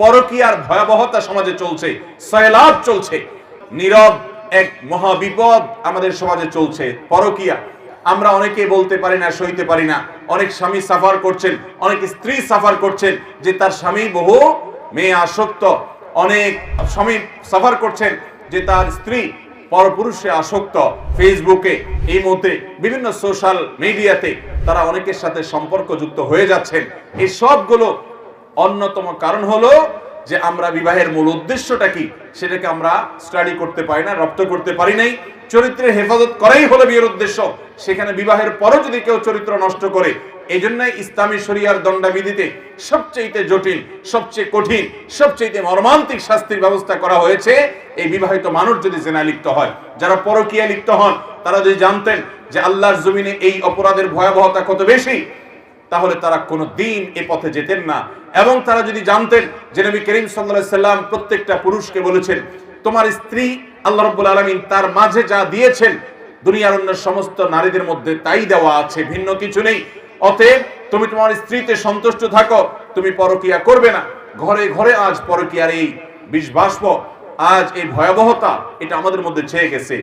পরকীয়ার ভয়াবহতা সমাজে চলছে, সয়লাব চলছে, নীরব এক মহাবিপদ আমাদের সমাজে চলছে, পরকীয়া। আমরা অনেকে বলতে পারি না, সইতে পারি না। অনেক স্বামী সাফার করছেন, অনেক স্ত্রী সাফার করছেন যে তার স্বামী বহু মেয়ে আসক্ত, অনেক স্বামী সাফার করছেন যে তার স্ত্রী পরপুরুষে আসক্ত। ফেসবুকে এই মুহূর্তে বিভিন্ন সোশ্যাল মিডিয়াতে তারা অনেকের সাথে সম্পর্ক যুক্ত হয়ে যাচ্ছেন। এই সবগুলো অন্যতম কারণ হলো যে আমরা বিবাহের মূল উদ্দেশ্যটা কি সেটাকে আমরা স্টাডি করতে পারি না, রপ্ত করতে পারি নাই। চরিত্রের হেফাজত করাই হলো বিয়ের উদ্দেশ্য। সেখানে বিবাহের পরও যদি কেউ চরিত্র নষ্ট করে, এই জন্যই ইসলামী শরিয়ার দণ্ডবিধিতে সবচেয়ে জটিল, সবচেয়ে কঠিন, সবচেয়ে মর্মান্তিক শাস্তির ব্যবস্থা করা হয়েছে এই বিবাহিত মানুষ যদি জিনা লিপ্ত হয়। যারা পরকীয়া লিপ্ত হন তারা যদি জানতেন যে আল্লাহর জমিনে এই অপরাধের ভয়াবহতা কত বেশি, তাহলে তারা কোনো দিন এ পথে যেতেন না। এবং তারা যদি জানতেন যে নবী করিম সাল্লাল্লাহু আলাইহি সাল্লাম প্রত্যেকটা পুরুষকে বলেছেন, তোমার স্ত্রী আল্লাহ রাব্বুল আলামিন তার মাঝে যা দিয়েছেন দুনিয়ার অন্য সমস্ত নারীদের মধ্যে তাই দেওয়া আছে, ভিন্ন কিছু নেই। অতএব তুমি তোমার স্ত্রীতে সন্তুষ্ট থাকো, তুমি পরকীয়া করবে না। ঘরে ঘরে আজ পরকীয়ার এই বিষবাষ্প, আজ এই ভয়াবহতা, এটা আমাদের মধ্যে ছেয়ে গেছে।